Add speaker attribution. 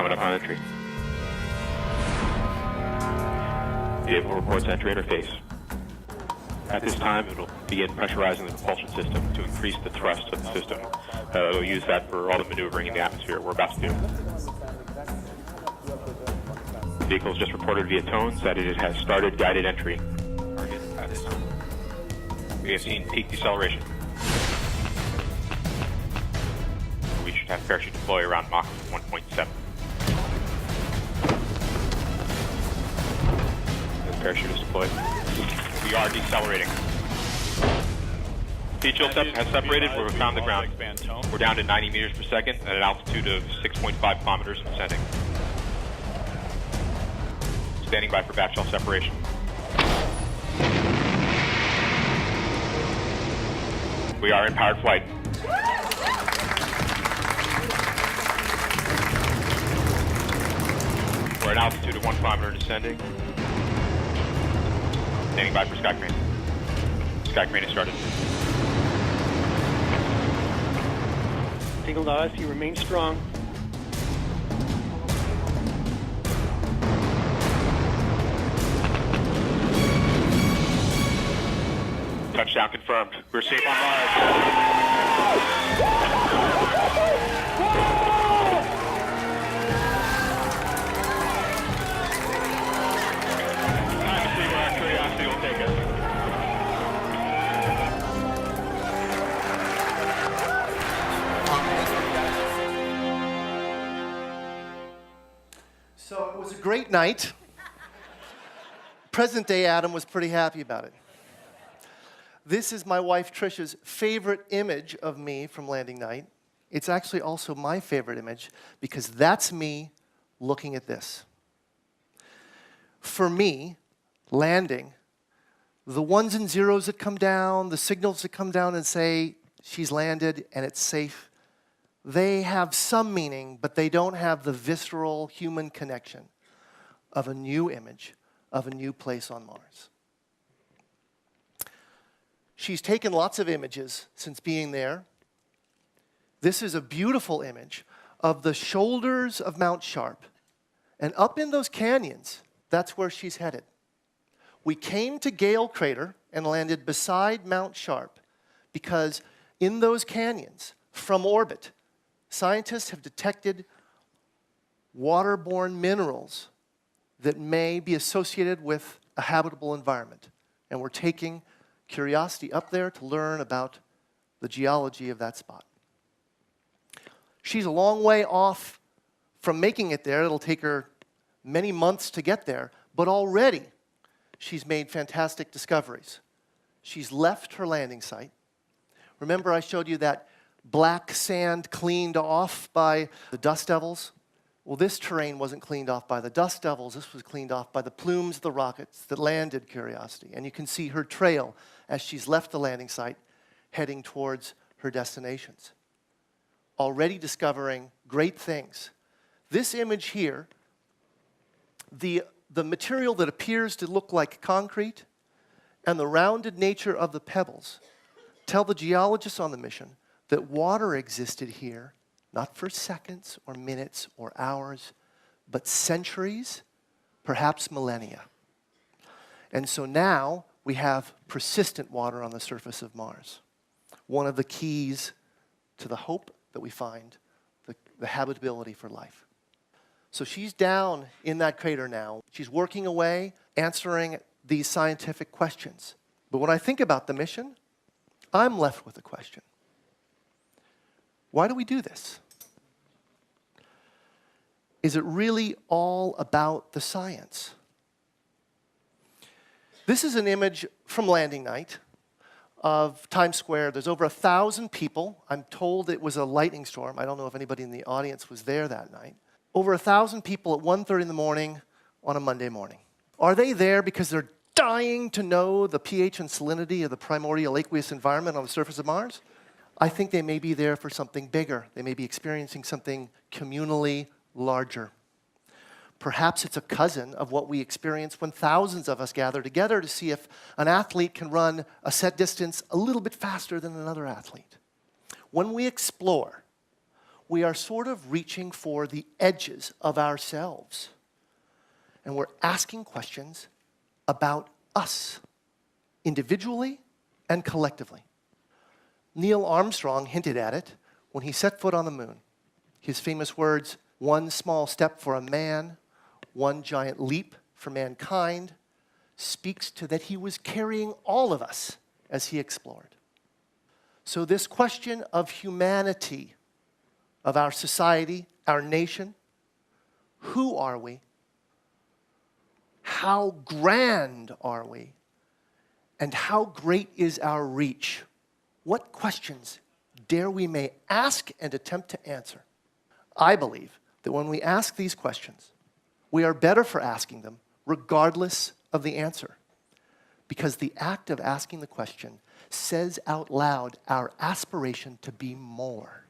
Speaker 1: coming up on entry. Vehicle reports entry interface. At this time, it will begin pressurizing the propulsion system to increase the thrust of the system. We'll use that for all the maneuvering in the atmosphere we're about to do. The vehicle has just reported via tones that it has started guided entry. Target at this time. We have seen peak deceleration. We should have parachute deploy around Mach 1.7. The parachute is deployed. We are decelerating. Heat shield has separated. We're found the ground. We're down to 90 meters per second at an altitude of 6.5 kilometers and descending. Standing by for back shell separation. We are in powered flight. We're at an altitude of 1 kilometer descending. Standing by for sky crane. Sky crane has started.
Speaker 2: Signal to us, you remain strong.
Speaker 1: Touchdown confirmed. We're safe on Mars. Time to see where our curiosity will take us.
Speaker 3: So it was a great night. Present-day Adam was pretty happy about it. This is my wife Trisha's favorite image of me from landing night. It's actually also my favorite image because that's me looking at this. For me, landing, the ones and zeros that come down, the signals that come down and say she's landed and it's safe, they have some meaning, but they don't have the visceral human connection of a new image of a new place on Mars. She's taken lots of images since being there. This is a beautiful image of the shoulders of Mount Sharp. And up in those canyons, that's where she's headed. We came to Gale Crater and landed beside Mount Sharp because in those canyons, from orbit, scientists have detected waterborne minerals that may be associated with a habitable environment. And we're taking Curiosity up there to learn about the geology of that spot. She's a long way off from making it there. It'll take her many months to get there, but already she's made fantastic discoveries. She's left her landing site. Remember I showed you that black sand cleaned off by the dust devils? Well, this terrain wasn't cleaned off by the dust devils. This was cleaned off by the plumes of the rockets that landed Curiosity. And you can see her trail as she's left the landing site, heading towards her destinations. Already discovering great things. This image here, the material that appears to look like concrete and the rounded nature of the pebbles tell the geologists on the mission that water existed here, not for seconds or minutes or hours, but centuries, perhaps millennia. And so now we have persistent water on the surface of Mars. One of the keys to the hope that we find, the habitability for life. So she's down in that crater now. She's working away, answering these scientific questions. But when I think about the mission, I'm left with a question. Why do we do this? Is it really all about the science? This is an image from landing night of Times Square. There's over 1,000 people. I'm told it was a lightning storm. I don't know if anybody in the audience was there that night. Over 1,000 people at 1:30 in the morning on a Monday morning. Are they there because they're dying to know the pH and salinity of the primordial aqueous environment on the surface of Mars? I think they may be there for something bigger. They may be experiencing something communally larger. Perhaps it's a cousin of what we experience when thousands of us gather together to see if an athlete can run a set distance a little bit faster than another athlete. When we explore, we are sort of reaching for the edges of ourselves. And we're asking questions about us, individually and collectively. Neil Armstrong hinted at it when he set foot on the moon. His famous words, "One small step for a man, one giant leap for mankind," speaks to that he was carrying all of us as he explored. So this question of humanity, of our society, our nation, who are we? How grand are we? And how great is our reach? What questions dare we may ask and attempt to answer? I believe that when we ask these questions, we are better for asking them regardless of the answer. Because the act of asking the question says out loud our aspiration to be more.